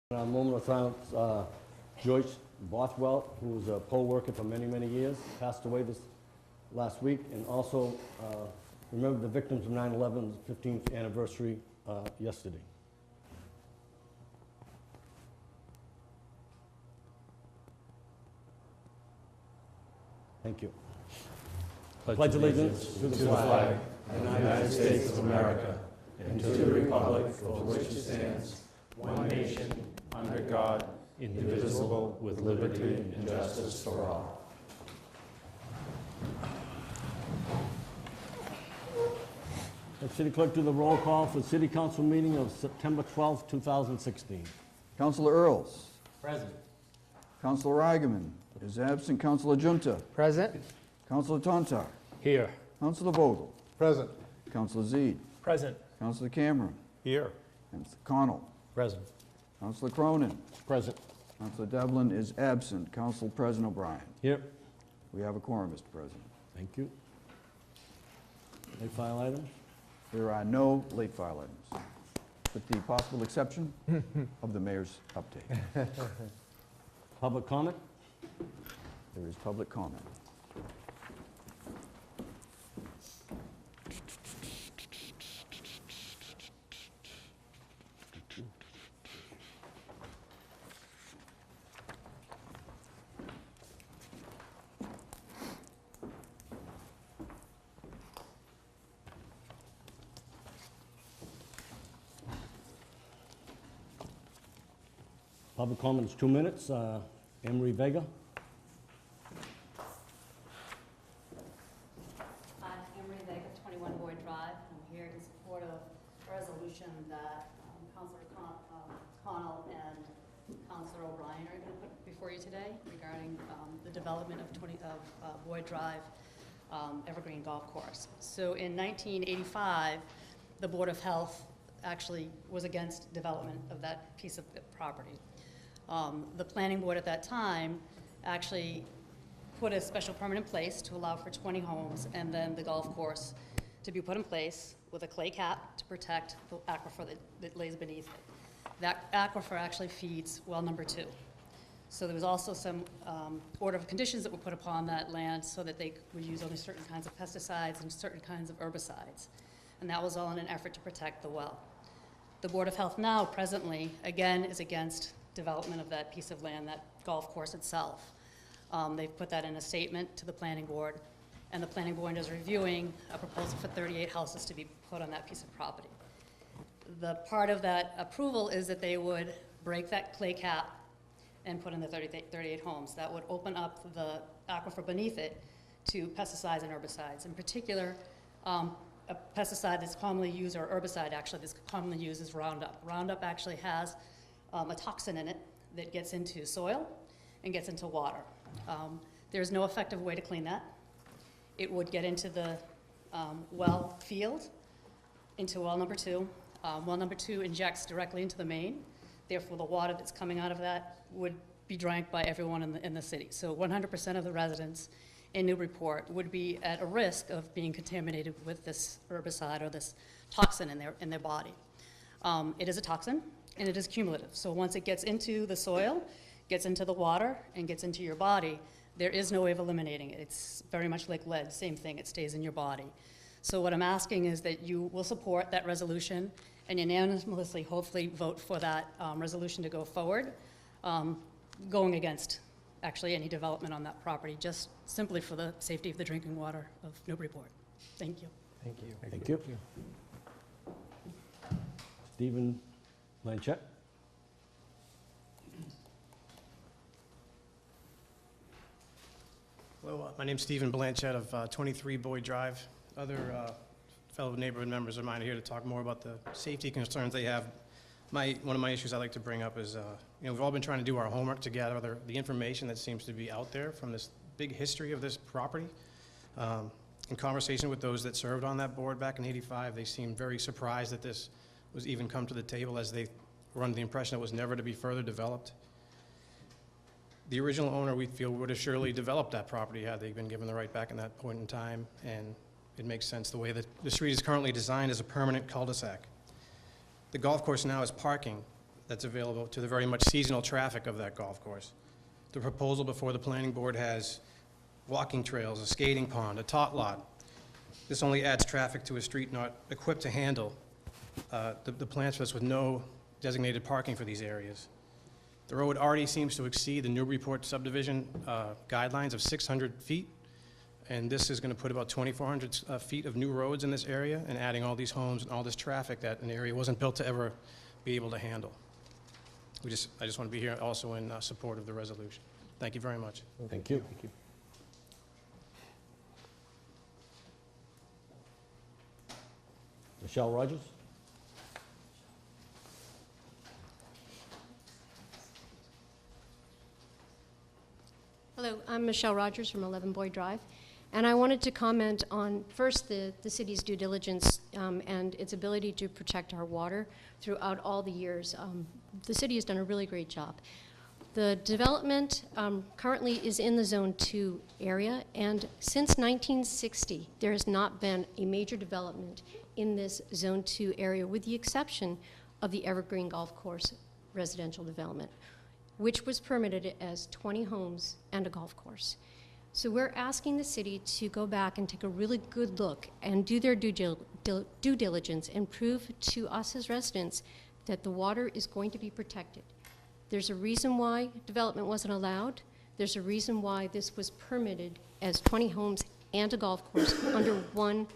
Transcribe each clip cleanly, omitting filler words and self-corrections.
A moment of silence, Joyce Bothwell, who was a poll worker for many, many years, passed away this last week. And also, remember the victims of 9/11's 15th anniversary yesterday. Thank you. Pledge allegiance to the flag of the United States of America and to the republic for which it stands, one nation, under God, indivisible, with liberty and justice for all. The City Clerk do the roll call for City Council meeting of September 12th, 2016. Councilor Earls. Present. Councilor Eigenman is absent. Councilor Junta. Present. Councilor Tontar. Here. Councilor Vogel. Present. Councilor Zede. Present. Councilor Cameron. Here. Councilor Connell. Present. Councilor Cronin. Present. Councilor Devlin is absent. Council President O'Brien. Here. We have a quorum, Mr. President. Thank you. Late file items? There are no late file items, with the possible exception of the mayor's update. Public comment? There is public comment. Public comment is 2 minutes. Emery Vega. Hi, Emery Vega, 21 Boyd Drive. I'm here in support of a resolution that Councilor Connell and Councilor O'Brien are going to put before you today regarding the development of Boyd Drive Evergreen Golf Course. So in 1985, the Board of Health actually was against development of that piece of property. The planning board at that time actually put a special permit in place to allow for 20 homes and then the golf course to be put in place with a clay cap to protect the aquifer that lays beneath it. That aquifer actually feeds well number 2. So there was also some order of conditions that were put upon that land so that they would use only certain kinds of pesticides and certain kinds of herbicides. And that was all in an effort to protect the well. The Board of Health now presently, again, is against development of that piece of land, that golf course itself. They've put that in a statement to the planning board, and the planning board is reviewing a proposal for 38 houses to be put on that piece of property. The part of that approval is that they would break that clay cap and put in the 38 homes. That would open up the aquifer beneath it to pesticides and herbicides. In particular, a pesticide that's commonly used, or herbicide actually that's commonly used, is Roundup. Roundup actually has a toxin in it that gets into soil and gets into water. There's no effective way to clean that. It would get into the well field, into well number 2. Well number 2 injects directly into the main. Therefore, the water that's coming out of that would be drank by everyone in the city. So 100% of the residents in Newburyport would be at a risk of being contaminated with this herbicide or this toxin in their body. It is a toxin, and it is cumulative. So once it gets into the soil, gets into the water, and gets into your body, there is no way of eliminating it. It's very much like lead, same thing, it stays in your body. So what I'm asking is that you will support that resolution and unanimously, hopefully, vote for that resolution to go forward, going against actually any development on that property, just simply for the safety of the drinking water of Newburyport. Thank you. Thank you. Thank you. Stephen Blanchett. Hello, my name's Stephen Blanchett of 23 Boyd Drive. Other fellow neighborhood members of mine are here to talk more about the safety concerns they have. One of my issues I like to bring up is, we've all been trying to do our homework to gather the information that seems to be out there from this big history of this property. In conversation with those that served on that board back in '85, they seemed very surprised that this was even come to the table, as they were under the impression it was never to be further developed. The original owner, we feel, would have surely developed that property had they been given the right back in that point in time, and it makes sense the way that the street is currently designed as a permanent cul-de-sac. The golf course now is parking. that's available to the very much seasonal traffic of that golf course. The proposal before the planning board has walking trails, a skating pond, a tot lot. This only adds traffic to a street not equipped to handle the plan for this with no designated parking for these areas. The road already seems to exceed the Newburyport subdivision guidelines of 600 feet, and this is going to put about 2,400 feet of new roads in this area and adding all these homes and all this traffic that an area wasn't built to ever be able to handle. I just want to be here also in support of the resolution. Thank you very much. Thank you. Michelle Rogers? Hello, I'm Michelle Rogers from 11 Boyd Drive, and I wanted to comment on, first, the city's due diligence and its ability to protect our water throughout all the years. The city has done a really great job. The development currently is in the Zone 2 area, and since 1960, there has not been a major development in this Zone 2 area, with the exception of the Evergreen Golf Course residential development, which was permitted as 20 homes and a golf course. So we're asking the city to go back and take a really good look and do their due diligence and prove to us as residents that the water is going to be protected. There's a reason why development wasn't allowed. There's a reason why this was permitted as 20 homes and a golf course under one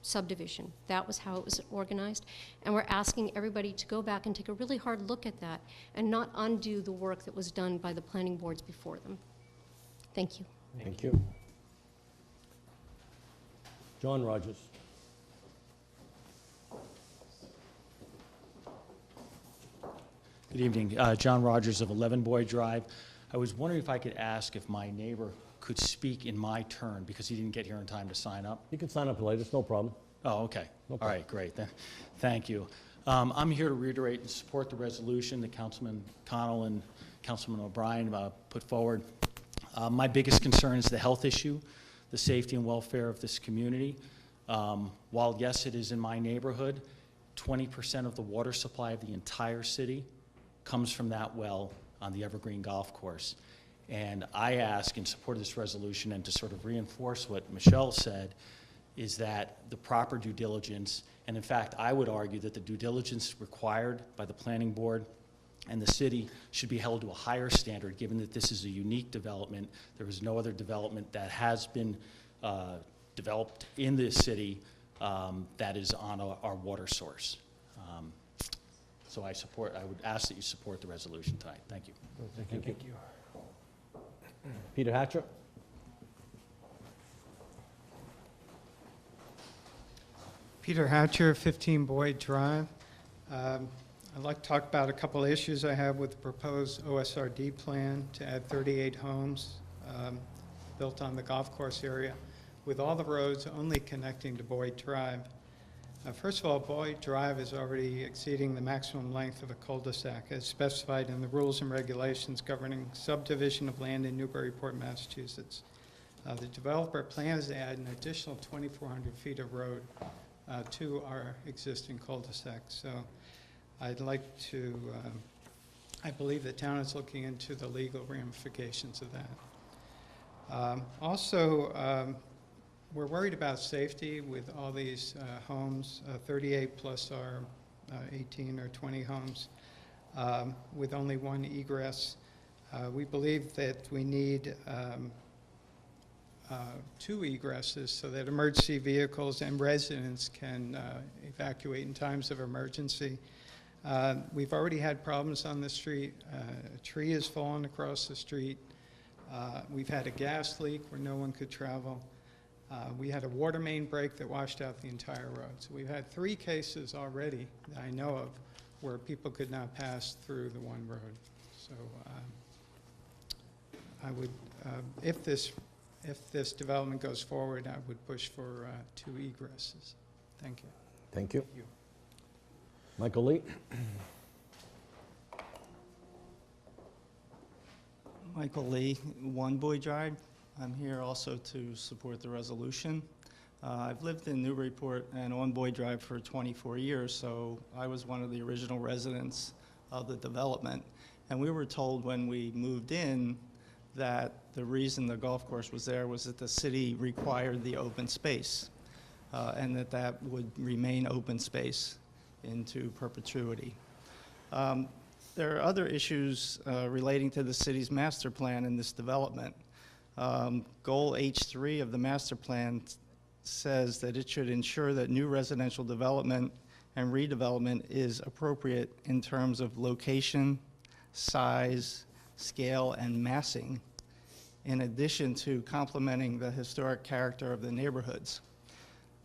subdivision. That was how it was organized. And we're asking everybody to go back and take a really hard look at that and not undo the work that was done by the planning boards before them. Thank you. Thank you. John Rogers? Good evening. John Rogers of 11 Boyd Drive. I was wondering if I could ask if my neighbor could speak in my turn because he didn't get here in time to sign up. You can sign up later, it's no problem. Oh, okay. No All problem. right, great. Thank you. I'm here to reiterate and support the resolution that Councilman Connell and Councilman O'Brien put forward. My biggest concern is the health issue, the safety and welfare of this community. While, yes, it is in my neighborhood, 20% of the water supply of the entire city comes from that well on the Evergreen Golf Course. And I ask in support of this resolution, and to sort of reinforce what Michelle said, is that the proper due diligence, and in fact, I would argue that the due diligence required by the planning board and the city should be held to a higher standard, given that this is a unique development. There is no other development that has been developed in this city that is on our water source. So I would ask that you support the resolution tonight. Thank you. Thank you. Peter Hatcher? Peter Hatcher, 15 Boyd Drive. I'd like to talk about a couple of issues I have with the proposed OSRD plan to add 38 homes built on the golf course area, with all the roads only connecting to Boyd Drive. First of all, Boyd Drive is already exceeding the maximum length of a cul-de-sac as specified in the rules and regulations governing subdivision of land in Newburyport, Massachusetts. The developer plans to add an additional 2,400 feet of road to our existing cul-de-sac. So I'd like to, I believe the town is looking into the legal ramifications of that. Also, we're worried about safety with all these homes, 38 plus our 18 or 20 homes, with only one egress. We believe that we need 2 egresses so that emergency vehicles and residents can evacuate in times of emergency. We've already had problems on the street. A tree has fallen across the street. We've had a gas leak where no one could travel. We had a water main break that washed out the entire road. So we've had 3 cases already that I know of where people could not pass through the one road. So I would, if this development goes forward, I would push for 2 egresses. Thank you. Thank you. Michael Lee? Michael Lee, 1 Boyd Drive. I'm here also to support the resolution. I've lived in Newburyport and on Boyd Drive for 24 years, so I was one of the original residents of the development. And we were told when we moved in that the reason the golf course was there was that the city required the open space, and that would remain open space into perpetuity. There are other issues relating to the city's master plan in this development. Goal H3 of the master plan says that it should ensure that new residential development and redevelopment is appropriate in terms of location, size, scale, and massing, in addition to complementing the historic character of the neighborhoods.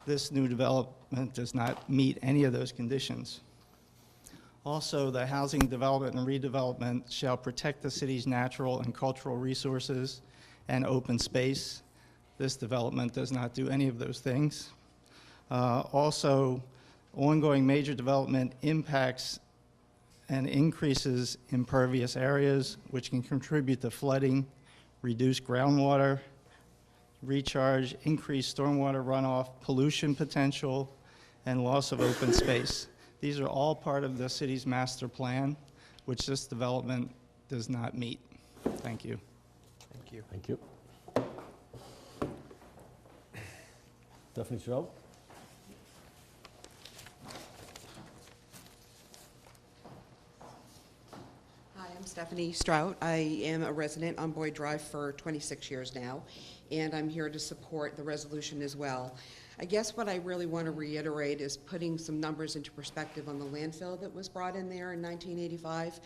This new development does not meet any of those conditions. Also, the housing development and redevelopment shall protect the city's natural and cultural resources and open space. This development does not do any of those things. Also, ongoing major development impacts and increases impervious areas, which can contribute to flooding, reduce groundwater recharge, increase stormwater runoff, pollution potential, and loss of open space. These are all part of the city's master plan, which this development does not meet. Thank you. Thank you. Thank you. Stephanie Stroh? Hi, I'm Stephanie Strout. I am a resident on Boyd Drive for 26 years now, and I'm here to support the resolution as well. I guess what I really want to reiterate is putting some numbers into perspective on the landfill that was brought in there in 1985.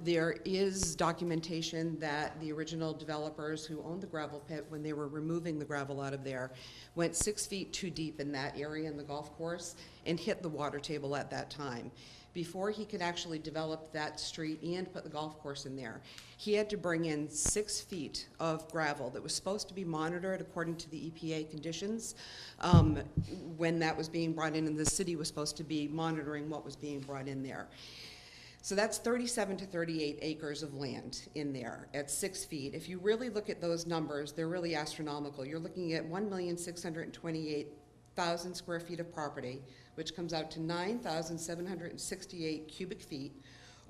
There is documentation that the original developers who owned the gravel pit, when they were removing the gravel out of there, went 6 feet too deep in that area in the golf course and hit the water table at that time. Before he could actually develop that street and put the golf course in there, he had to bring in 6 feet of gravel that was supposed to be monitored according to the EPA conditions when that was being brought in, and the city was supposed to be monitoring what was being brought in there. So that's 37 to 38 acres of land in there at 6 feet. If you really look at those numbers, they're really astronomical. You're looking at 1,628,000 square feet of property, which comes out to 9,768 cubic feet,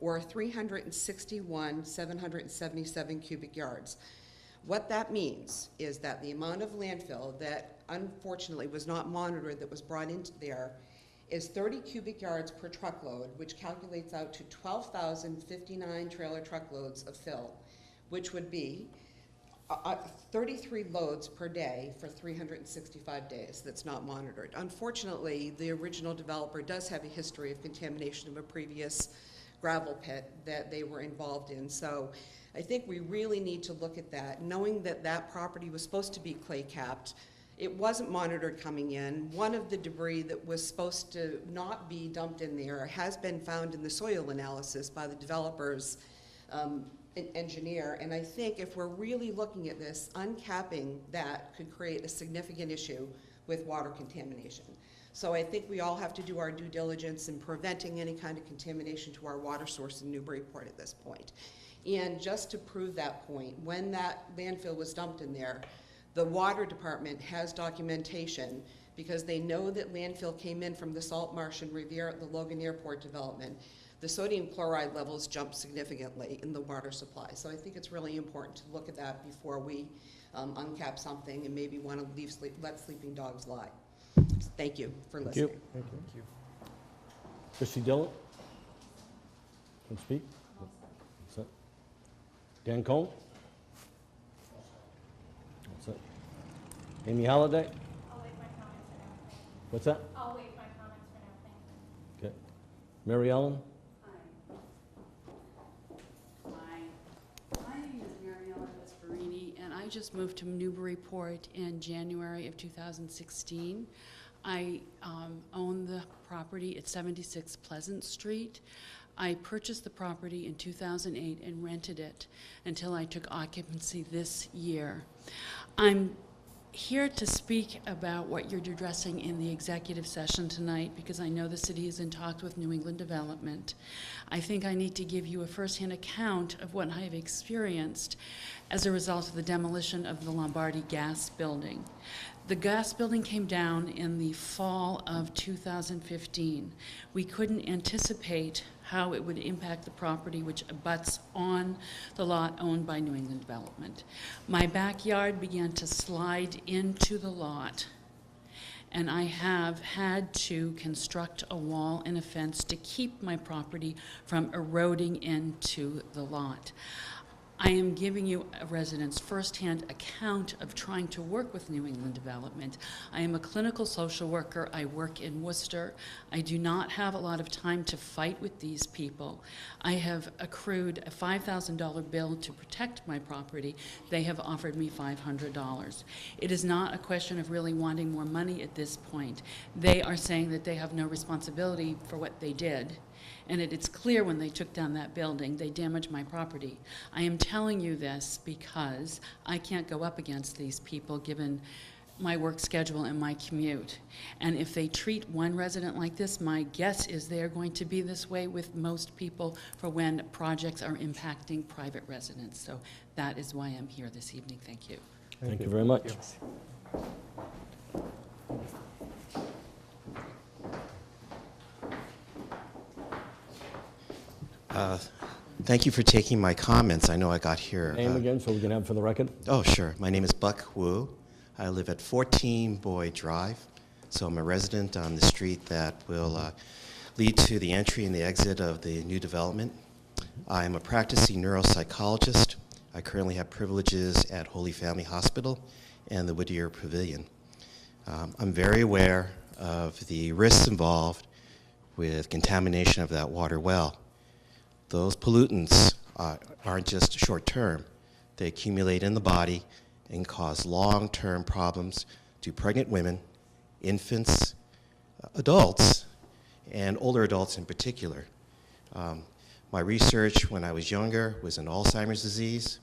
or 361,777 cubic yards. What that means is that the amount of landfill that unfortunately was not monitored that was brought into there is 30 cubic yards per truckload, which calculates out to 12,059 trailer truckloads of fill, which would be 33 loads per day for 365 days that's not monitored. Unfortunately, the original developer does have a history of contamination of a previous gravel pit that they were involved in. So I think we really need to look at that, knowing that that property was supposed to be clay capped. It wasn't monitored coming in. One of the debris that was supposed to not be dumped in there has been found in the soil analysis by the developer's engineer, and I think if we're really looking at this, uncapping that could create a significant issue with water contamination. So I think we all have to do our due diligence in preventing any kind of contamination to our water source in Newburyport at this point. And just to prove that point, when that landfill was dumped in there, the water department has documentation because they know that landfill came in from the salt marsh and Riviera at the Logan Airport development. The sodium chloride levels jumped significantly in the water supply. So I think it's really important to look at that before we uncap something and maybe want to let sleeping dogs lie. Thank you for listening. Thank you. Christy Dillon? Can you speak? What's that? Dan Cole? What's that? Amy Holliday? I'll wait my comments for now. What's that? I'll wait my comments for now. Thank you. Okay. Mary Ellen? Hi. My name is Mary Ellen Vesperini, and I just moved to Newburyport in January of 2016. I own the property at 76 Pleasant Street. I purchased the property in 2008 and rented it until I took occupancy this year. I'm here to speak about what you're addressing in the executive session tonight because I know the city is in talks with New England Development. I think I need to give you a firsthand account of what I have experienced as a result of the demolition of the Lombardi gas building. The gas building came down in the fall of 2015. We couldn't anticipate how it would impact the property which abuts on the lot owned by New England Development. My backyard began to slide into the lot, and I have had to construct a wall and a fence to keep my property from eroding into the lot. I am giving you a resident's firsthand account of trying to work with New England Development. I am a clinical social worker. I work in Worcester. I do not have a lot of time to fight with these people. I have accrued a $5,000 bill to protect my property. They have offered me $500. It is not a question of really wanting more money at this point. They are saying that they have no responsibility for what they did. And it's clear when they took down that building, they damaged my property. I am telling you this because I can't go up against these people given my work schedule and my commute. And if they treat one resident like this, my guess is they're going to be this way with most people for when projects are impacting private residents. So that is why I'm here this evening. Thank you. Thank you very much. Thank you for taking my comments. I know I got here. Name again, so we can have for the record. Oh, sure. My name is Buck Wu. I live at 14 Boyd Drive, so I'm a resident on the street that will lead to the entry and the exit of the new development. I'm a practicing neuropsychologist. I currently have privileges at Holy Family Hospital and the Whittier Pavilion. I'm very aware of the risks involved with contamination of that water well. Those pollutants aren't just short-term. They accumulate in the body and cause long-term problems to pregnant women, infants, adults, and older adults in particular. My research when I was younger was in Alzheimer's disease.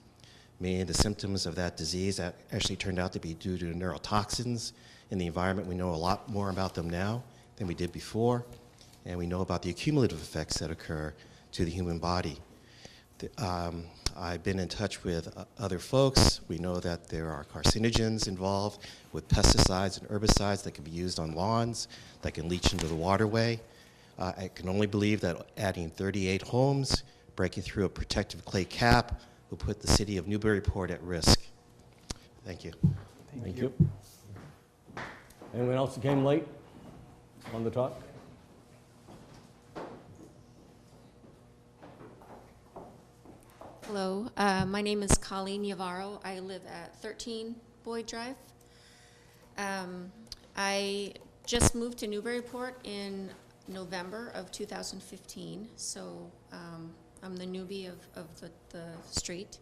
Many of the symptoms of that disease actually turned out to be due to neurotoxins in the environment. We know a lot more about them now than we did before, and we know about the cumulative effects that occur to the human body. I've been in touch with other folks. We know that there are carcinogens involved with pesticides and herbicides that can be used on lawns, that can leach into the waterway. I can only believe that adding 38 homes, breaking through a protective clay cap, will put the city of Newburyport at risk. Thank you. Thank you. Anyone else that came late on the talk? Hello, my name is Colleen Yavaro. I live at 13 Boyd Drive. I just moved to Newburyport in November of 2015, so I'm the newbie of the street.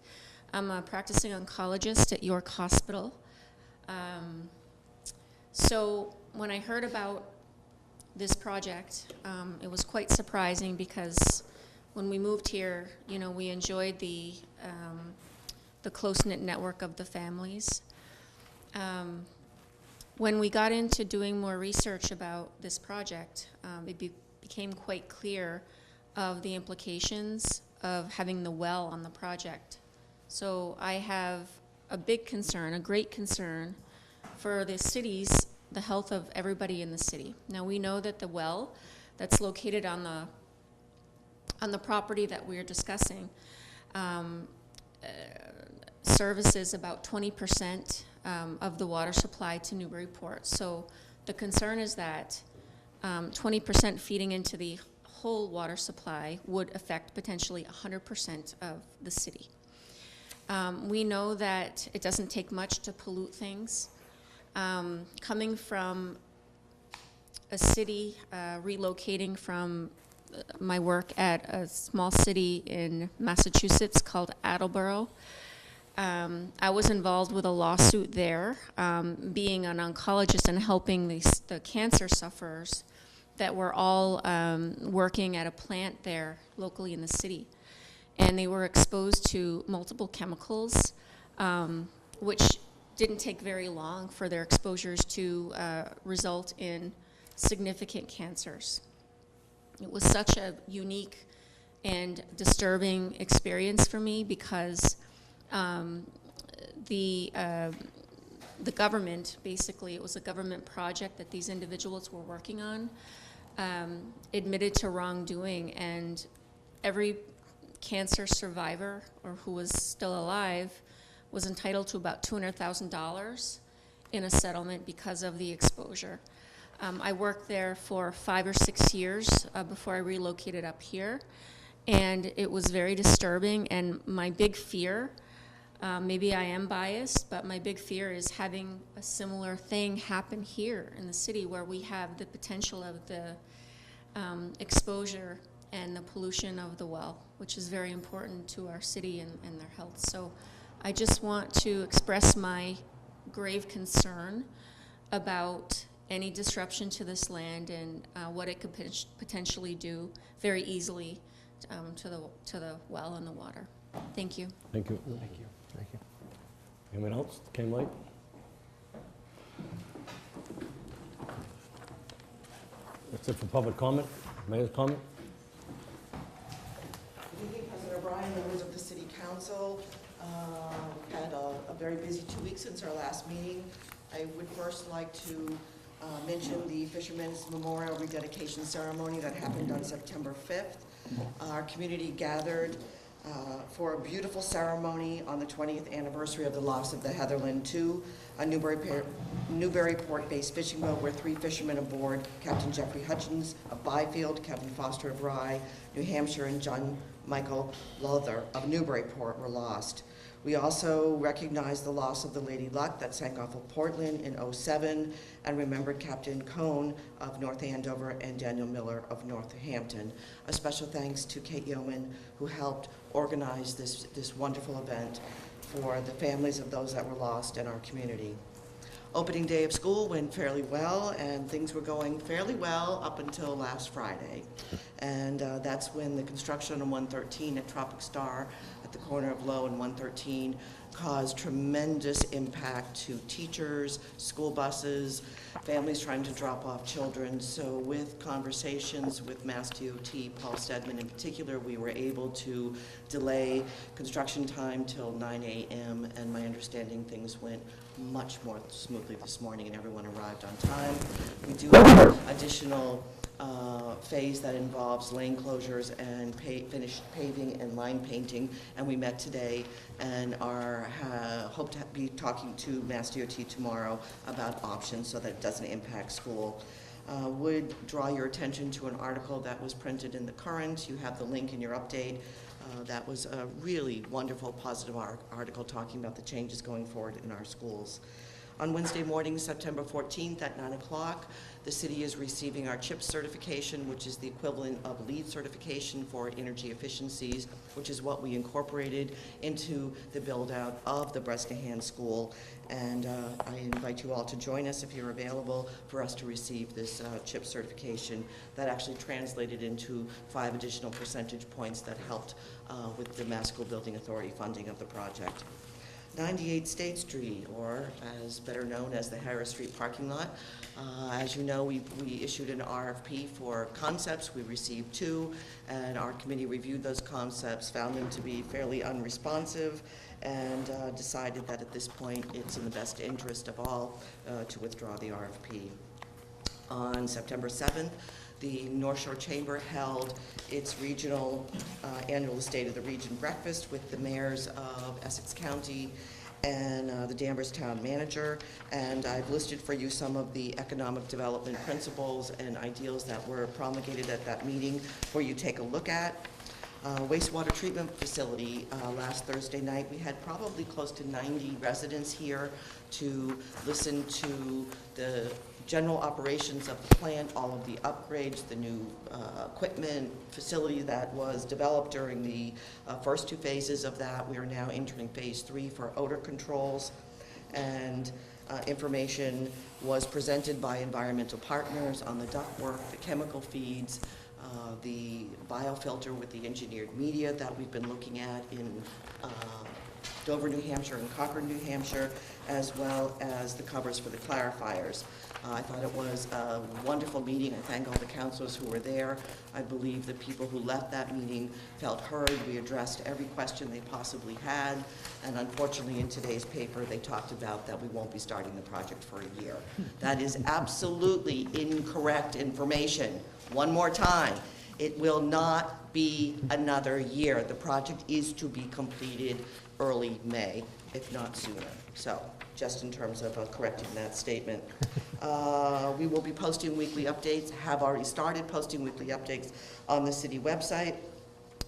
I'm a practicing oncologist at York Hospital. So when I heard about this project, it was quite surprising because when we moved here, you know, we enjoyed the close-knit network of the families. When we got into doing more research about this project, it became quite clear of the implications of having the well on the project. So I have a big concern, a great concern for the city's, the health of everybody in the city. Now we know that the well that's located on the property that we're discussing services about 20% of the water supply to Newburyport. So the concern is that 20% feeding into the whole water supply would affect potentially 100% of the city. We know that it doesn't take much to pollute things. Coming from a city, relocating from my work at a small city in Massachusetts called Attleboro. I was involved with a lawsuit there, being an oncologist and helping the cancer sufferers that were all working at a plant there locally in the city. And they were exposed to multiple chemicals, which didn't take very long for their exposures to result in significant cancers. It was such a unique and disturbing experience for me because the the government, basically, it was a government project that these individuals were working on, admitted to wrongdoing, and every cancer survivor or who was still alive was entitled to about $200,000 in a settlement because of the exposure. I worked there for 5 or 6 years before I relocated up here, and it was very disturbing. And my big fear, maybe I am biased, but my big fear is having a similar thing happen here in the city, where we have the potential of the exposure and the pollution of the well, which is very important to our city and their health. So I just want to express my grave concern about any disruption to this land and what it could potentially do very easily to the well and the water. Thank you. Thank you. Thank you. Thank you. Anyone else came late? That's it for public comment. Mayor's comment? Good evening, President O'Brien, members of the City Council. We've had a very busy 2 weeks since our last meeting. I would first like to mention the Fishermen's Memorial Rededication Ceremony that happened on September 5th. Our community gathered for a beautiful ceremony on the 20th anniversary of the loss of the Heatherland II, a Newburyport-based fishing boat where 3 fishermen aboard, Captain Jeffrey Hutchins of Byfield, Captain Foster of Rye, New Hampshire, and John Michael Lowther of Newburyport were lost. We also recognized the loss of the Lady Luck that sank off of Portland in '07 and remembered Captain Cohn of North Andover and Daniel Miller of Northampton. A special thanks to Kate Yeoman, who helped organize this wonderful event for the families of those that were lost in our community. Opening day of school went fairly well, and things were going fairly well up until last Friday. And that's when the construction on 113 at Tropic Star at the corner of Low and 113 caused tremendous impact to teachers, school buses, families trying to drop off children. So with conversations with Mass DOT, Paul Stedman in particular, we were able to delay construction time till 9 a.m. and my understanding things went much more smoothly this morning and everyone arrived on time. We do have additional phase that involves lane closures and finished paving and line painting, and we met today and hope to be talking to Mass DOT tomorrow about options so that it doesn't impact school. Would draw your attention to an article that was printed in the Current. You have the link in your update. That was a really wonderful, positive article talking about the changes going forward in our schools. On Wednesday morning, September 14th at 9 o'clock, the city is receiving our CHIP certification, which is the equivalent of LEED certification for energy efficiencies, which is what we incorporated into the build-out of the Bresnahan School. And I invite you all to join us if you're available for us to receive this CHIP certification. That actually translated into 5 additional percentage points that helped with the Mass School Building Authority funding of the project. 98 State Street, or as better known as the Harris Street parking lot. As you know, we issued an RFP for concepts. We received 2, and our committee reviewed those concepts, found them to be fairly unresponsive, and decided that at this point it's in the best interest of all to withdraw the RFP. On September 7th, the North Shore Chamber held its regional annual State of the Region breakfast with the mayors of Essex County and the Danvers Town Manager. And I've listed for you some of the economic development principles and ideals that were promulgated at that meeting for you to take a look at. Wastewater treatment facility. Last Thursday night, we had probably close to 90 residents here to listen to the general operations of the plant, all of the upgrades, the new equipment, facility that was developed during the first 2 phases of that. We are now entering phase 3 for odor controls, and information was presented by environmental partners on the ductwork, the chemical feeds, the biofilter with the engineered media that we've been looking at in Dover, New Hampshire, and Concord, New Hampshire, as well as the covers for the clarifiers. I thought it was a wonderful meeting. I thank all the counselors who were there. I believe the people who left that meeting felt heard. We addressed every question they possibly had, and unfortunately in today's paper they talked about that we won't be starting the project for a year. That is absolutely incorrect information. One more time, it will not be another year. The project is to be completed early May, if not sooner. So, just in terms of correcting that statement. We will be posting weekly updates, have already started posting weekly updates on the city website.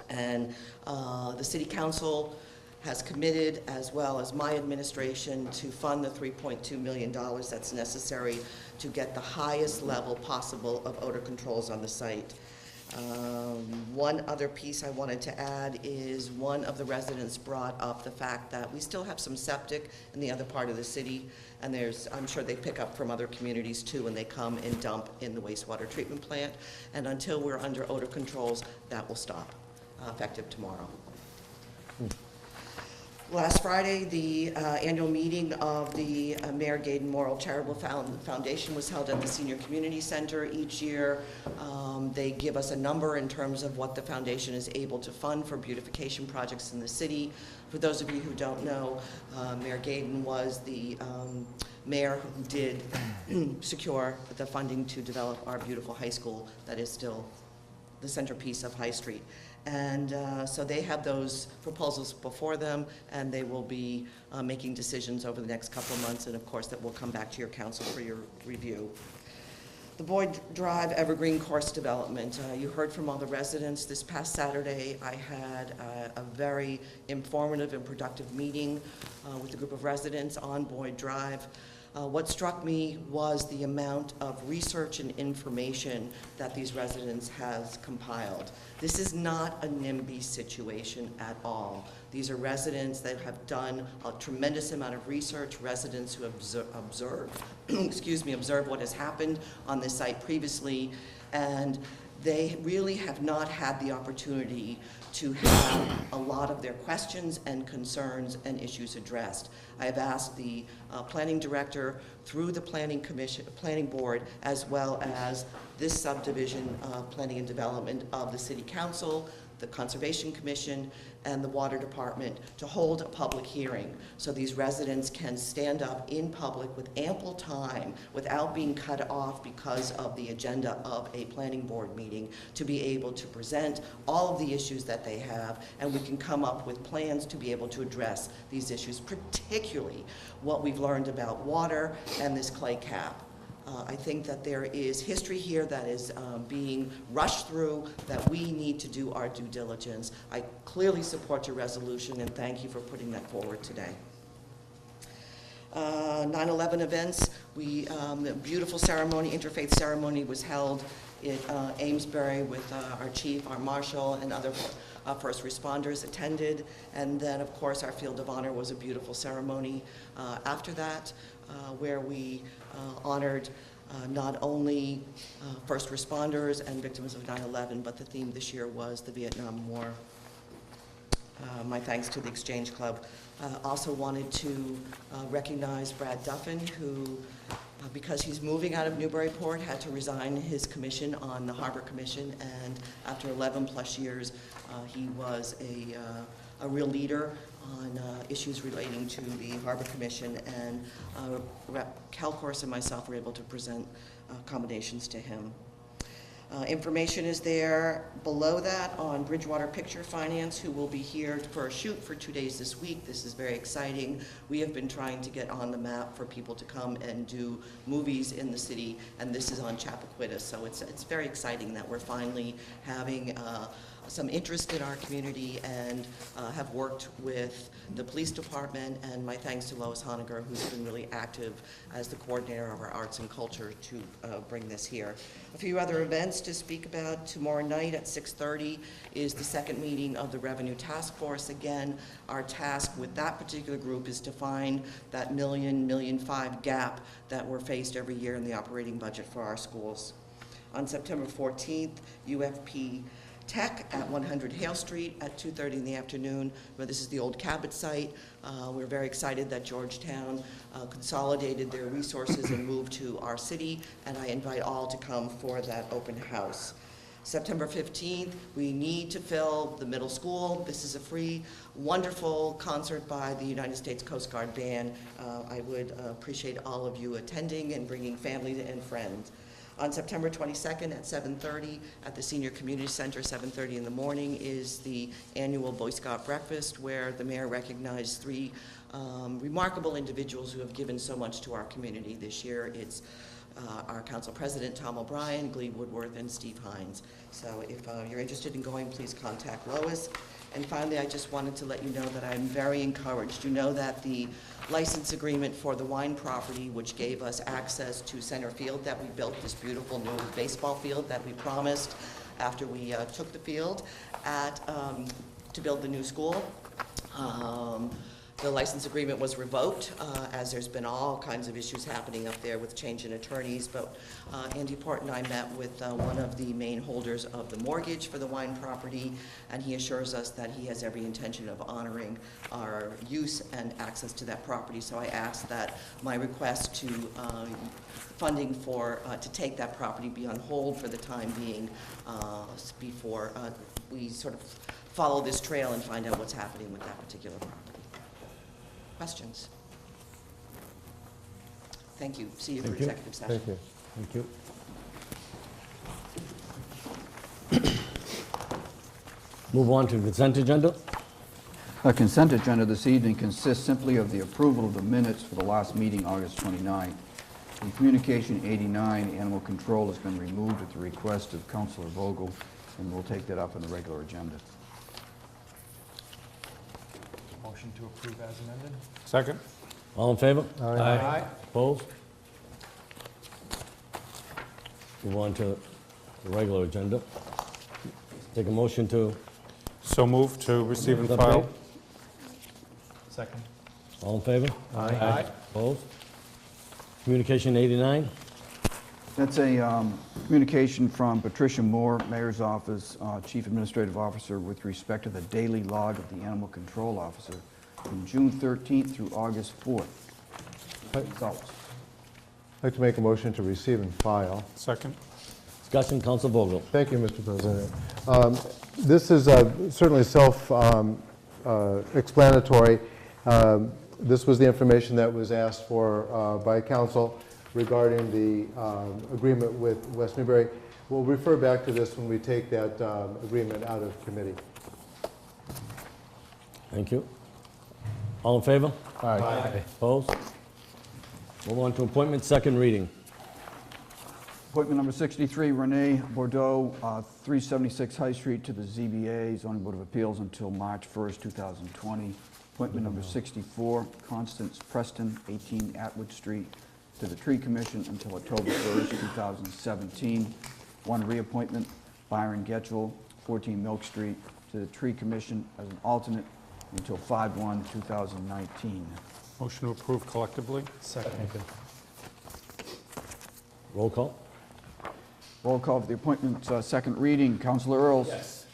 And the city council has committed, as well as my administration, to fund the $3.2 million that's necessary to get the highest level possible of odor controls on the site. One other piece I wanted to add is one of the residents brought up the fact that we still have some septic in the other part of the city, and I'm sure they pick up from other communities too when they come and dump in the wastewater treatment plant. And until we're under odor controls, that will stop, effective tomorrow. Last Friday, the annual meeting of the Mayor Gaydon Morrill Charitable Foundation was held at the Senior Community Center. Each year, they give us a number in terms of what the foundation is able to fund for beautification projects in the city. For those of you who don't know, Mayor Gaydon was the mayor who did secure the funding to develop our beautiful high school that is still the centerpiece of High Street. And so they have those proposals before them, and they will be making decisions over the next couple of months, and of course that will come back to your council for your review. The Boyd Drive Evergreen Course Development. You heard from all the residents. This past Saturday, I had a very informative and productive meeting with a group of residents on Boyd Drive. What struck me was the amount of research and information that these residents have compiled. This is not a NIMBY situation at all. These are residents that have done a tremendous amount of research, residents who have observed what has happened on this site previously, and they really have not had the opportunity to have a lot of their questions and concerns and issues addressed. I have asked the planning director through the planning board, as well as this subdivision planning and development of the city council, the Conservation Commission, and the Water Department to hold a public hearing so these residents can stand up in public with ample time without being cut off because of the agenda of a planning board meeting, to be able to present all of the issues that they have, and we can come up with plans to be able to address these issues, particularly what we've learned about water and this clay cap. I think that there is history here that is being rushed through, that we need to do our due diligence. I clearly support your resolution, and thank you for putting that forward today. 9/11 events. A beautiful ceremony, interfaith ceremony, was held in Amesbury with our chief, our marshal, and other first responders attended. And then, of course, our Field of Honor was a beautiful ceremony after that, where we honored not only first responders and victims of 9/11, but the theme this year was the Vietnam War. My thanks to the Exchange Club. Also wanted to recognize Brad Duffin, who, because he's moving out of Newburyport, had to resign his commission on the Harbor Commission, and after 11 plus years, he was a real leader on issues relating to the Harbor Commission, and Rep. Kalkhorst and myself were able to present accommodations to him. Information is there below that on Bridgewater Picture Finance, who will be here for a shoot for 2 days this week. This is very exciting. We have been trying to get on the map for people to come and do movies in the city, and this is on Chappaquiddick, so it's very exciting that we're finally having some interest in our community, and have worked with the police department, and my thanks to Lois Honegger, who's been really active as the coordinator of our arts and culture to bring this here. A few other events to speak about. Tomorrow night at 6:30 is the second meeting of the Revenue Task Force. Again, our task with that particular group is to find that $1.5 million gap that we're faced every year in the operating budget for our schools. On September 14th, UFP Tech at 100 Hale Street at 2:30 in the afternoon. Well, this is the old Cabot site. We're very excited that Georgetown consolidated their resources and moved to our city, and I invite all to come for that open house. September 15th, we need to fill the middle school. This is a free, wonderful concert by the United States Coast Guard Band. I would appreciate all of you attending and bringing family and friends. On September 22nd at 7:30 at the Senior Community Center, 7:30 in the morning, is the annual Boy Scout breakfast where the mayor recognized three remarkable individuals who have given so much to our community this year. It's our council president, Tom O'Brien, Glee Woodworth, and Steve Hines. So if you're interested in going, please contact Lois. And finally, I just wanted to let you know that I'm very encouraged. You know that the license agreement for the wine property, which gave us access to center field, that we built this beautiful new baseball field that we promised after we took the field to build the new school. The license agreement was revoked, as there's been all kinds of issues happening up there with change in attorneys, but Andy Port and I met with one of the main holders of the mortgage for the wine property, and he assures us that he has every intention of honoring our use and access to that property. So I asked that my request to funding for, to take that property be on hold for the time being before we sort of follow this trail and find out what's happening with that particular property. Questions? Thank you. See you for executive session. Thank you. Move on to consent agenda. The consent agenda this evening consists simply of the approval of the minutes for the last meeting, August 29th. The Communication 89, Animal Control, has been removed at the request of Councilor Vogel, and we'll take that up on the regular agenda. Motion to approve as amended. Second. All in favor? Aye. Opposed? Move on to the regular agenda. Take a motion to... So move to receive and Update. file. Second. All in favor? Aye. Opposed? Communication 89. That's a communication from Patricia Moore, Mayor's Office, Chief Administrative Officer, with respect to the daily log of the Animal Control Officer from June 13th through August 4th. Results. I'd like to make a motion to receive and file. Second. Discussion, Council Vogel. Thank you, Mr. President. This is certainly self-explanatory. This was the information that was asked for by Council regarding the agreement with West Newbury. We'll refer back to this when we take that agreement out of committee. Thank you. All in favor? Aye. Opposed? Move on to appointment, second reading. Appointment number 63, Renee Bordeaux, 376 High Street, to the ZBA, Zoning Board of Appeals, until March 1st, 2020. Appointment number 64, Constance Preston, 18 Atwood Street, to the Tree Commission until October 1st, 2017. One reappointment, Byron Getchell, 14 Milk Street, to the Tree Commission as an alternate until 5/1/2019. Motion to approve collectively. Second. Roll call. Roll call for the appointment, second reading. Councilor Earls? Yes.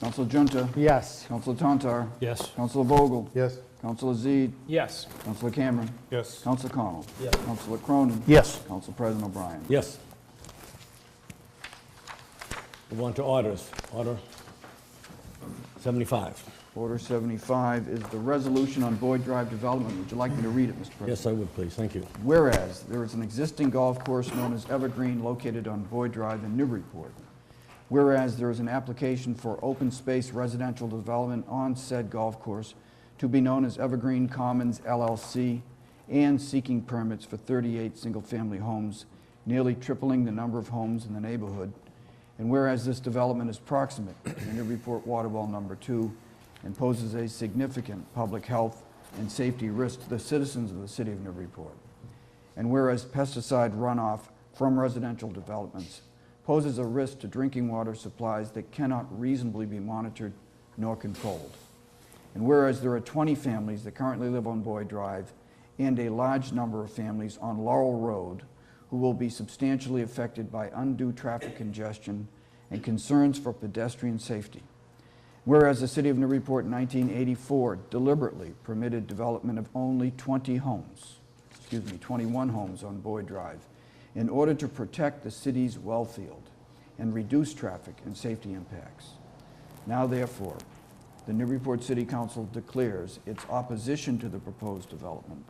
Councilor Junta? Yes. Councilor Tantar? Yes. Councilor Vogel? Yes. Councilor Zede? Yes. Councilor Cameron? Yes. Councilor Connell? Yes. Councilor Cronin? Yes. Council President O'Brien? Yes. Move on to orders. Order 75. Order 75 is the resolution on Boyd Drive development. Would you like me to read it, Mr. President? Yes, I would, please. Thank you. Whereas there is an existing golf course known as Evergreen located on Boyd Drive in Newburyport. Whereas there is an application for open space residential development on said golf course to be known as Evergreen Commons LLC, and seeking permits for 38 single-family homes, nearly tripling the number of homes in the neighborhood. And whereas this development is proximate to Newburyport Water Well Number 2 and poses a significant public health and safety risk to the citizens of the city of Newburyport. And whereas pesticide runoff from residential developments poses a risk to drinking water supplies that cannot reasonably be monitored nor controlled. And whereas there are 20 families that currently live on Boyd Drive and a large number of families on Laurel Road who will be substantially affected by undue traffic congestion and concerns for pedestrian safety. Whereas the City of Newburyport in 1984 deliberately permitted development of only 21 homes on Boyd Drive in order to protect the city's well field and reduce traffic and safety impacts. Now therefore, the Newburyport City Council declares its opposition to the proposed development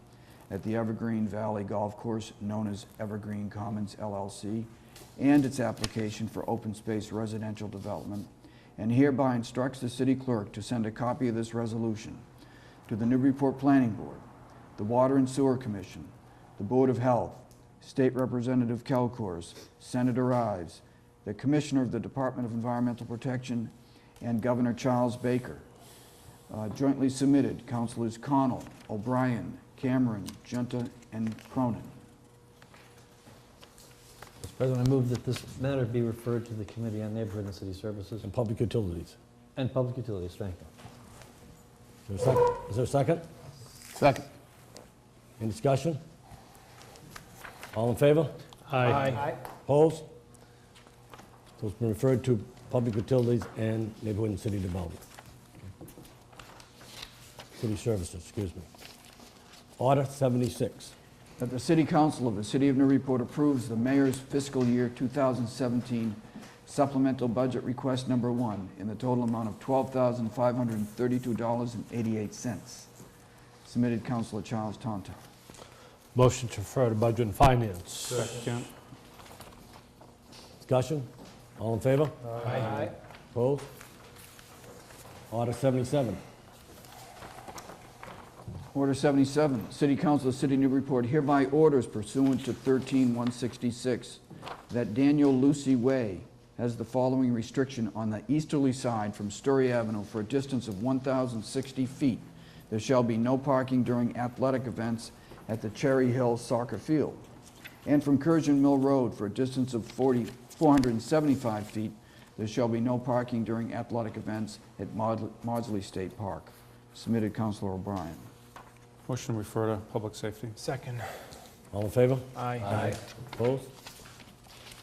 at the Evergreen Valley Golf Course, known as Evergreen Commons LLC, and its application for open space residential development, and hereby instructs the city clerk to send a copy of this resolution to the Newburyport Planning Board, the Water and Sewer Commission, the Board of Health, State Representative Kelcourse, Senator Ives, the Commissioner of the Department of Environmental Protection, and Governor Charles Baker. Jointly submitted, Councilors Connell, O'Brien, Cameron, Junta, and Cronin. Mr. President, I move that this matter be referred to the Committee on Neighborhood and City Services. And Public Utilities. And Public Utilities, thank you. Is there a second? Is there a second? Second. Any discussion? All in favor? Aye. Opposed? So it's been referred to Public Utilities and Neighborhood and City Development. City Services, excuse me. Order 76. That the City Council of the City of Newburyport approves the Mayor's fiscal year 2017 supplemental budget request number 1 in the total amount of $12,532.88. Submitted, Councilor Charles Tontar. Motion to refer to Budget and Finance. Second. Discussion? All in favor? Aye. Opposed? Order 77. Order 77, City Council of the City of Newburyport hereby orders pursuant to 13-166 that Daniel Lucy Way has the following restriction on the easterly side from Story Avenue for a distance of 1,060 feet. There shall be no parking during athletic events at the Cherry Hill Soccer Field. And from Curzon Mill Road for a distance of 475 feet, there shall be no parking during athletic events at Maudsley State Park. Submitted, Councilor O'Brien. Motion to refer to Public Safety. Second. All in favor? Aye. Opposed?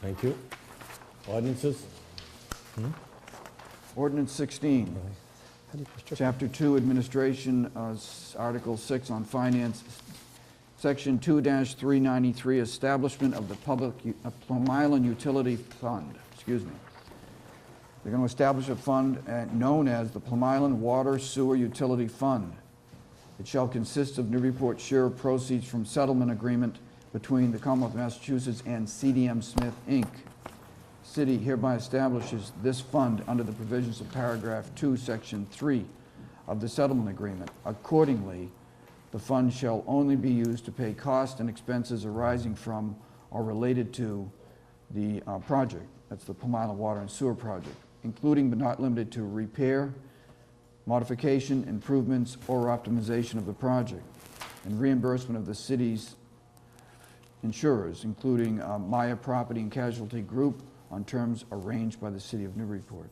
Thank you. Ordinances? Ordinance 16, Chapter 2, Administration, Article 6 on Finance, Section 2-393, Establishment of the Plum Island Utility Fund. Excuse me. They're going to establish a fund known as the Plum Island Water Sewer Utility Fund. It shall consist of Newburyport's share of proceeds from settlement agreement between the Commonwealth of Massachusetts and CDM Smith, Inc. City hereby establishes this fund under the provisions of paragraph 2, section 3 of the settlement agreement. Accordingly, the fund shall only be used to pay costs and expenses arising from or related to the project. That's the Plum Island Water and Sewer Project, including but not limited to repair, modification, improvements, or optimization of the project, and reimbursement of the city's insurers, including Maya Property and Casualty Group, on terms arranged by the City of Newburyport.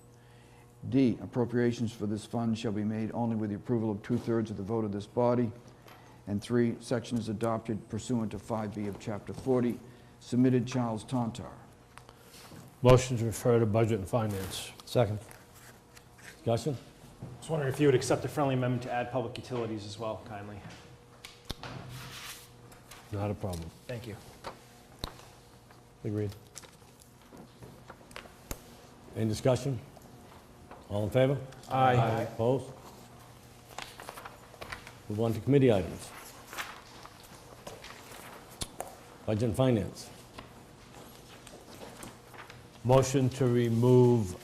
D, appropriations for this fund shall be made only with the approval of 2/3 of the vote of this body. And 3, section is adopted pursuant to 5B of Chapter 40. Submitted, Charles Tontar. Motion to refer to Budget and Finance. Second. Discussion? I was wondering if you would accept a friendly amendment to add public utilities as well, kindly. Not a problem. Thank you. Agreed. Any discussion? All in favor? Aye. Opposed? Move on to committee items. Budget and Finance. Motion to remove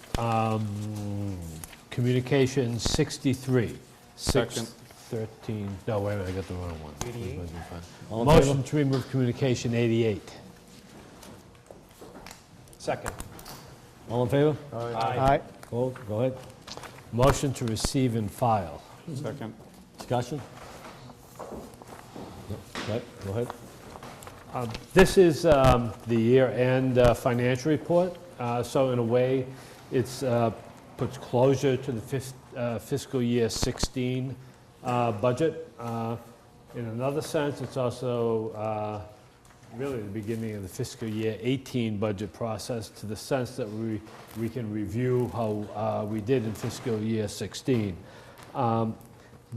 Communications 63. Second. 13, no, wait a minute, I got the wrong one. 88. All in favor? Motion to remove Communication 88. Second. All in favor? Aye. Opposed? Go ahead. Motion to receive and file. Second. Discussion? No. Go ahead. This is the year-end financial report. So in a way, it's puts closure to the fiscal year 16 budget. In another sense, it's also really the beginning of the fiscal year 18 budget process, to the sense that we can review how we did in fiscal year 16.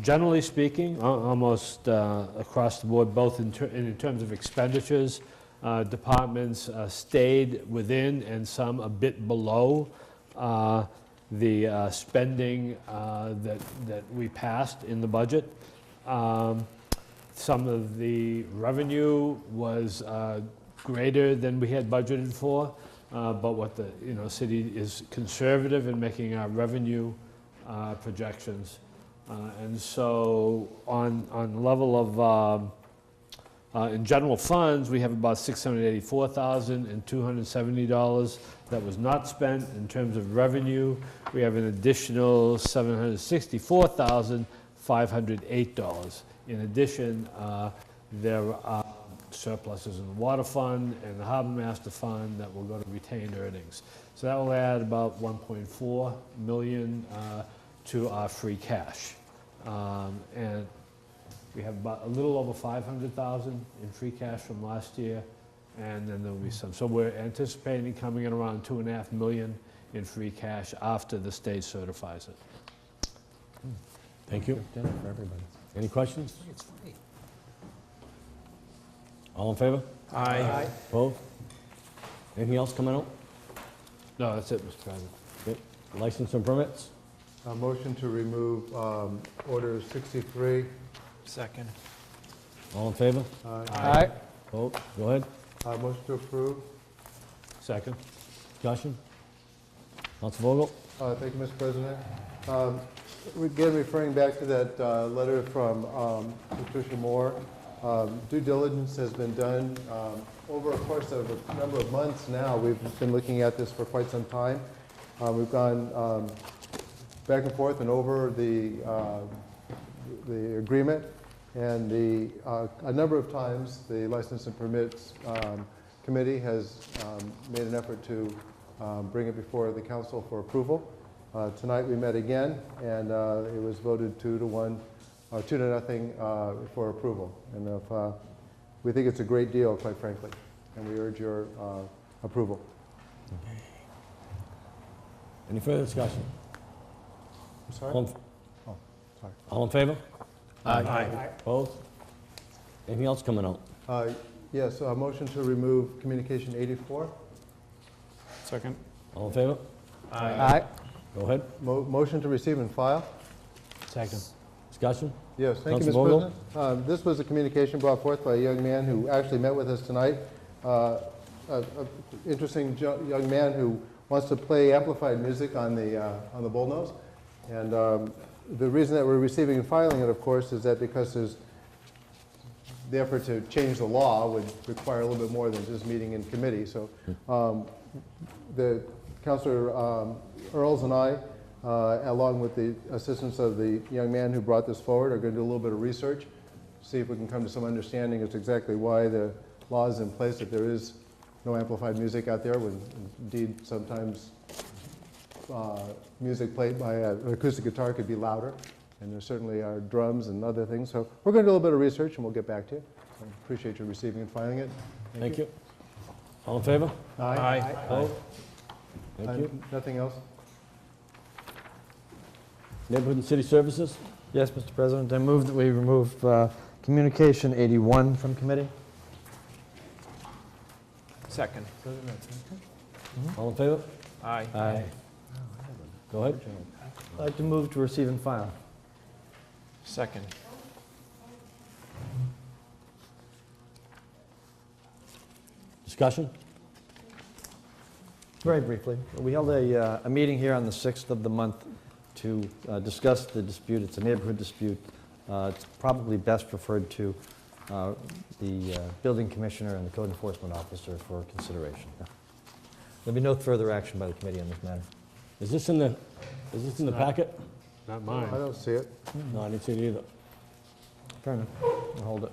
Generally speaking, almost across the board, both in terms of expenditures, departments stayed within and some a bit below the spending that we passed in the budget. Some of the revenue was greater than we had budgeted for, but what the city is conservative in making our revenue projections. And so on the level of, in general funds, we have about $684,270 that was not spent. In terms of revenue, we have an additional $764,508. In addition, there are surpluses in the water fund and the harbor master fund that will go to retained earnings. So that will add about $1.4 million to our free cash. And we have about a little over $500,000 in free cash from last year, and then there'll be some. So we're anticipating coming in around $2.5 million in free cash after the state certifies it. Thank you. Dinner for everybody. Any questions? It's free. All in favor? Aye. Opposed? Anything else coming out? No, that's it, Mr. President. Okay. License and permits? A motion to remove Order 63. Second. All in favor? Aye. Opposed? Go ahead. Motion to approve. Second. Discussion? Council Vogel? Thank you, Mr. President. Again, referring back to that letter from Patricia Moore, due diligence has been done over a course of a number of months now. We've been looking at this for quite some time. We've gone back and forth and over the agreement, and a number of times the License and Permits Committee has made an effort to bring it before the council for approval. Tonight we met again, and it was voted 2-1, 2-0 for approval. And we think it's a great deal, quite frankly, and we urge your approval. Any further discussion? I'm sorry? Sorry. All in favor? Aye. Opposed? Anything else coming out? Yes, a motion to remove Communication 84. Second. All in favor? Aye. Go ahead. Motion to receive and file. Second. Discussion? Yes, thank you, Council Mr. Vogel? President. This was a communication brought forth by a young man who actually met with us tonight. An interesting young man who wants to play amplified music on the bullnose. And the reason that we're receiving and filing it, of course, is that because there's the effort to change the law would require a little bit more than just meeting in committee. So the Councilor Earls and I, along with the assistance of the young man who brought this forward, are going to do a little bit of research, see if we can come to some understanding as to exactly why the law is in place, that there is no amplified music out there, when indeed sometimes music played by an acoustic guitar could be louder, and there certainly are drums and other things. So we're going to do a little bit of research, and we'll get back to you. I appreciate you receiving and filing it. Thank you. All in favor? Aye. Opposed? Thank you. Nothing else? Neighborhood and City Services? Yes, Mr. President, I move that we remove Communication 81 from committee. Second. All in favor? Aye. Aye. Go ahead. I'd like to move to receive and file. Second. Discussion? Very briefly, we held a meeting here on the 6th of the month to discuss the dispute. It's a neighborhood dispute. It's probably best referred to the building commissioner and the code enforcement officer for consideration. There'll be no further action by the committee on this matter. Is this in the packet? Not mine. I don't see it. No, I didn't see it either. Fair enough. I'll hold it.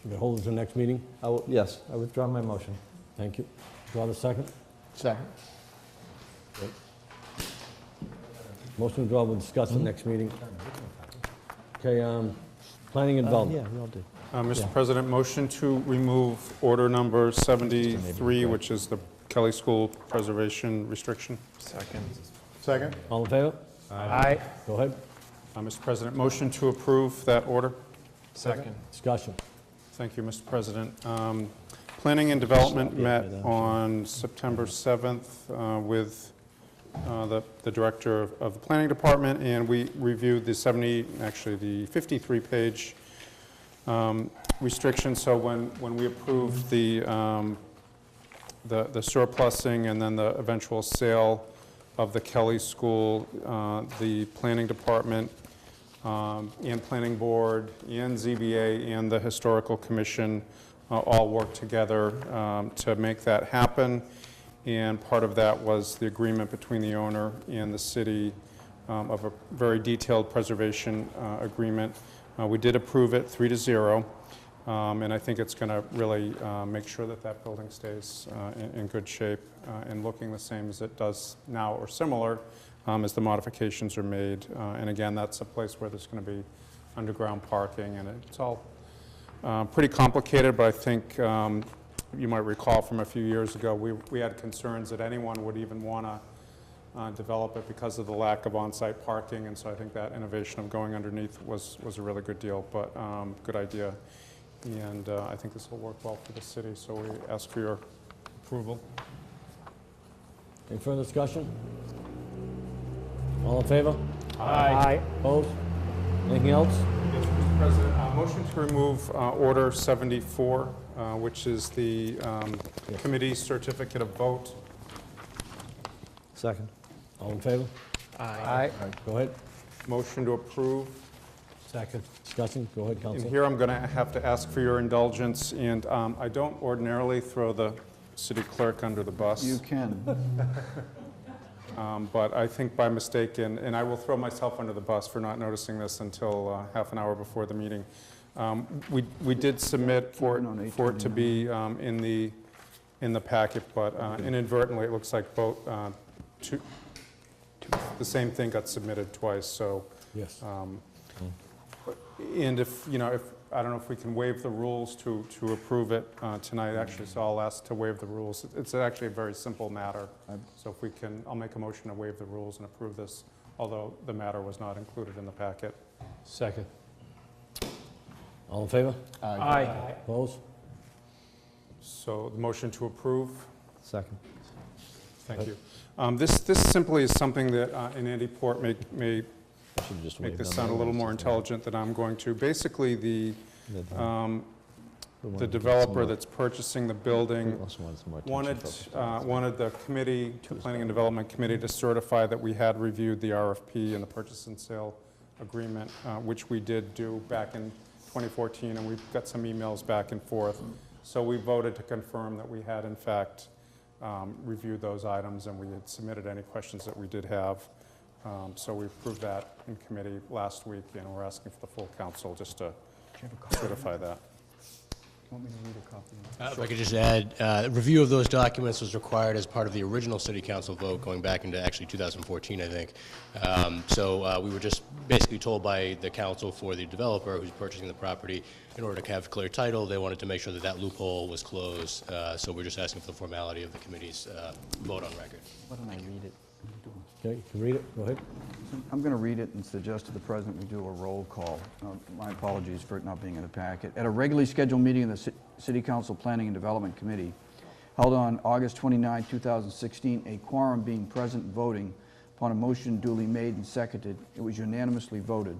You can hold it to the next meeting? Yes, I withdraw my motion. Thank you. Do I have a second? Second. Motion to draw, we'll discuss the next meeting. Okay, planning and development. Yeah, we all did. Mr. President, motion to remove order number 73, which is the Kelly School Preservation Restriction. Second? All in favor? Aye. Go ahead. Mr. President, motion to approve that order. Discussion. Thank you, Mr. President. Planning and Development met on September 7th with the Director of the Planning Department, and we reviewed the 53-page restriction. So when we approved the surplusing and then the eventual sale of the Kelly School, the Planning Department and Planning Board and ZBA and the Historical Commission all worked together to make that happen. And part of that was the agreement between the owner and the city of a very detailed preservation agreement. We did approve it 3-0, and I think it's going to really make sure that that building stays in good shape and looking the same as it does now or similar as the modifications are made. And again, that's a place where there's going to be underground parking, and it's all pretty complicated, but I think you might recall from a few years ago, we had concerns that anyone would even want to develop it because of the lack of on-site parking, and so I think that innovation of going underneath was a really good deal, but good idea. And I think this will work well for the city, so we ask for your approval. Any further discussion? All in favor? Aye. Opposed? Anything else? Yes, Mr. President, motion to remove Order 74, which is the committee's certificate of vote. Second. All in favor? Aye. Go ahead. Motion to approve. Second. Discussion. Go ahead, And Council. here I'm going to have to ask for your indulgence, and I don't ordinarily throw the city clerk under the bus. You can. But I think by mistake, and I will throw myself under the bus for not noticing this until half an hour before the meeting. We did submit for it to be in the packet, but inadvertently it looks like both the same thing got submitted twice. So yes. And if I don't know if we can waive the rules to approve it tonight, actually, so I'll ask to waive the rules. It's actually a very simple matter. So if we can, I'll make a motion to waive the rules and approve this, although the matter was not included in the packet. Second. All in favor? Aye. Opposed? So the motion to approve. Second. Thank you. This simply is something that, and Andy Port may make this sound a little more intelligent than I'm going to. Basically, the developer that's purchasing the building wanted the committee, the Planning and Development Committee, to certify that we had reviewed the RFP and the purchase and sale agreement, which we did do back in 2014, and we've got some emails back and forth. So we voted to confirm that we had, in fact, reviewed those items, and we had submitted any questions that we did have. So we approved that in committee last week, and we're asking for the full council just to certify that. Want me to read a copy? If I could just add, review of those documents was required as part of the original city council vote going back into actually 2014, I think. So we were just basically told by the council for the developer who's purchasing the property, in order to have clear title, they wanted to make sure that that loophole was closed. So we're just asking for the formality of the committee's vote on record. Why don't I read it? Okay, you can read it. Go ahead. I'm going to read it and suggest to the President we do a roll call. My apologies for it not being in the packet. At a regularly scheduled meeting of the City Council Planning and Development Committee held on August 29, 2016, a quorum being present and voting upon a motion duly made and seconded, it was unanimously voted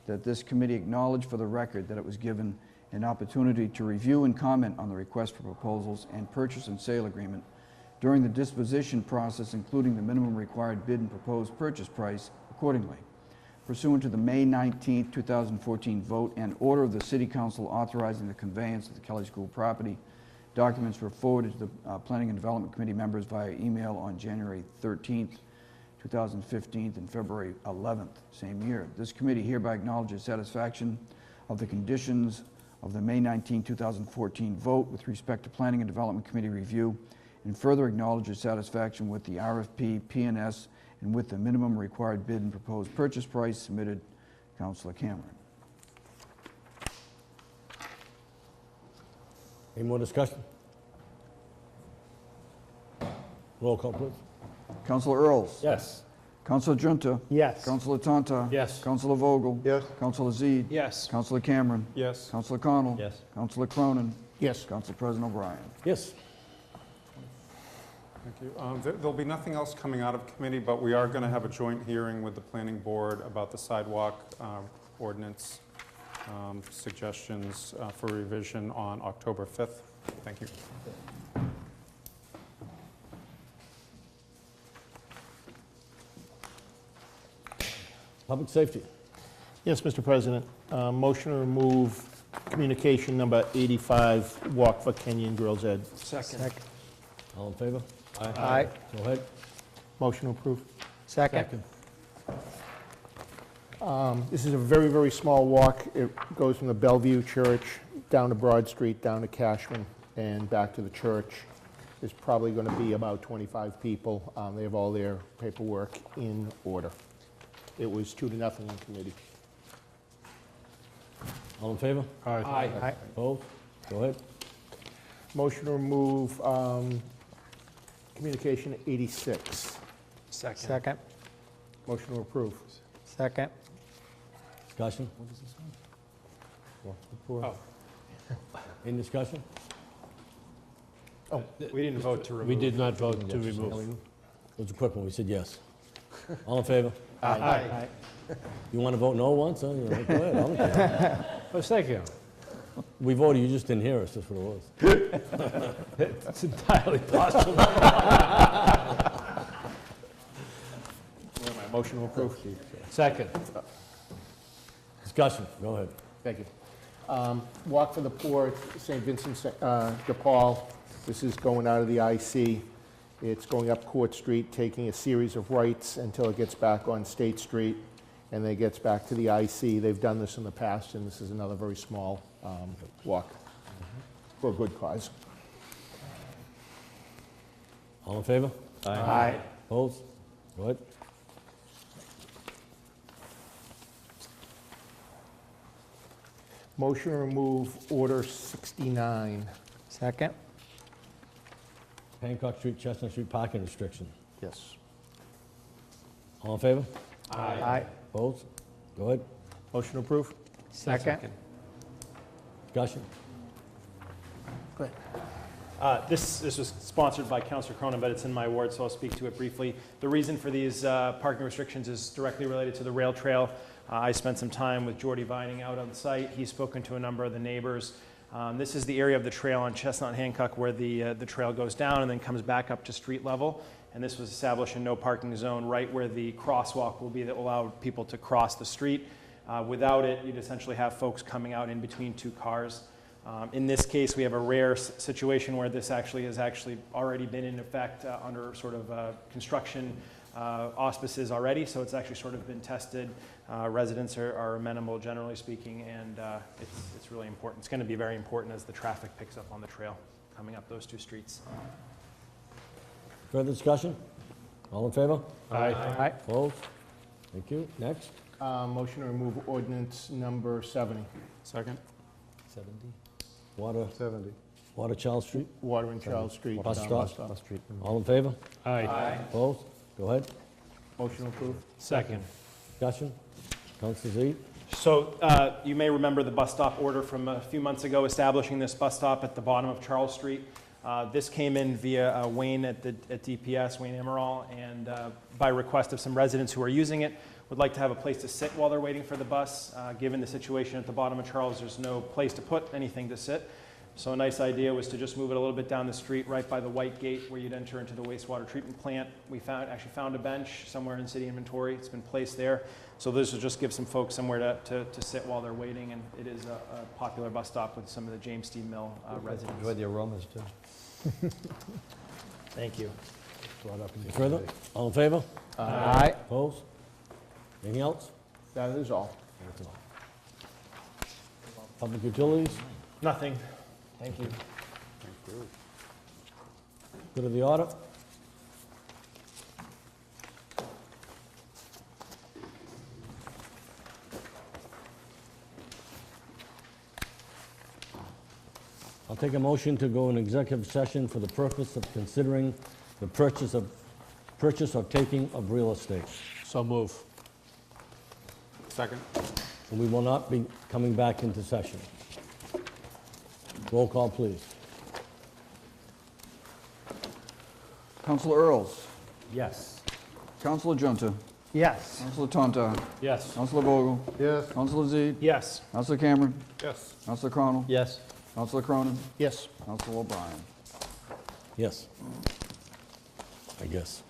that this committee acknowledge for the record that it was given an opportunity to review and comment on the request for proposals and purchase and sale agreement during the disposition process, including the minimum required bid and proposed purchase price accordingly. Pursuant to the May 19, 2014 vote and order of the City Council authorizing the conveyance of the Kelly School property, documents were forwarded to the Planning and Development Committee members via email on January 13, 2015 and February 11th, same year. This committee hereby acknowledges satisfaction of the conditions of the May 19, 2014 vote with respect to Planning and Development Committee review, and further acknowledges satisfaction with the RFP, P&S, and with the minimum required bid and proposed purchase price submitted. Councilor Cameron. Any more discussion? Roll call, please. Counselor Earls? Yes. Counselor Junta? Yes. Counselor Tonto? Yes. Counselor Vogel? Yes. Counselor Zede? Yes. Counselor Cameron? Yes. Counselor Connell? Yes. Counselor Cronin? Yes. Counsel President O'Brien. Yes. Thank you. There'll be nothing else coming out of committee, but we are going to have a joint hearing with the planning board about the sidewalk ordinance suggestions for revision on October 5th. Thank you. Public safety. Yes, Mr. President. Motion to remove communication number 85, Walk for Kenyon Girls Ed. Second. All in favor? Aye. Go ahead. Motion to approve. Second. This is a very, very small walk. It goes from the Bellevue Church down to Broad Street, down to Cashman, and back to the church. There's probably going to be about 25 people. They have all their paperwork in order. It was 2-0 in committee. All in favor? Aye. Opposed? Go ahead. Motion to remove communication 86. Second. Motion to approve. Second. Discussion? Any discussion? Oh, we didn't vote to remove. We did not vote to remove. It was a quick one, we said yes. All in favor? Aye. You want to vote no once? Huh? Go ahead, I don't care. Oh, thank you. We voted, you just didn't hear us, that's what it was. It's entirely possible. Motion to approve. Second. Discussion, go ahead. Thank you. Walk for the Poor, St. Vincent de Paul. This is going out of the IC. It's going up Court Street, taking a series of rights until it gets back on State Street, and then it gets back to the IC. They've done this in the past, and this is another very small walk for a good cause. All in favor? Aye. Opposed? Go ahead. Motion to remove Order 69. Second. Hancock Street, Chestnut Street parking restriction. Yes. All in favor? Aye. Opposed? Go ahead. Motion to approve. Second. Discussion? Go ahead. This was sponsored by Councilor Cronin, but it's in my ward, so I'll speak to it briefly. The reason for these parking restrictions is directly related to the rail trail. I spent some time with Jordy Vining out on site. He's spoken to a number of the neighbors. This is the area of the trail on Chestnut and Hancock where the trail goes down and then comes back up to street level. And this was established a no parking zone right where the crosswalk will be that will allow people to cross the street. Without it, you'd essentially have folks coming out in between two cars. In this case, we have a rare situation where this has already been in effect under sort of construction auspices already, so it's actually sort of been tested. Residents are amenable, generally speaking, and it's really important. It's going to be very important as the traffic picks up on the trail coming up those two streets. Further discussion? All in favor? Aye. Opposed? Thank you. Next. Motion to remove ordinance number 70. Second. 70. Water. 70. Water Charles Street. Water in Charles Street. Bus down stop. All in favor? Aye. Opposed? Go ahead. Motion to approve. Second. Discussion? Councilor Z? So you may remember the bus stop order from a few months ago establishing this bus stop at the bottom of Charles Street. This came in via Wayne at DPS, Wayne Emerald, and by request of some residents who are using it, would like to have a place to sit while they're waiting for the bus. Given the situation at the bottom of Charles, there's no place to put anything to sit. So a nice idea was to just move it a little bit down the street, right by the white gate where you'd enter into the wastewater treatment plant. We actually found a bench somewhere in city inventory. It's been placed there. So this will just give some folks somewhere to sit while they're waiting, and it is a popular bus stop with some of the James Steam Mill residents. Enjoy the aromas, too. Thank you. Any further? All in favor? Aye. Opposed? Anything else? That is all. That's all. Public utilities? Nothing. Thank you. Go to the order. I'll I'll take a motion to go in executive session for the purpose of considering the purchase or taking of real estate. So move. Second. And we will not be coming back into session. Roll call, please. Counselor Earls. Yes. Counselor Junta. Yes. Counselor Tonto. Yes. Counselor Vogel. Yes. Counselor Zede. Yes. Counselor Cameron. Yes. Counselor Connell. Yes. Counselor Cronin. Yes. Counselor O'Brien. Yes. I guess.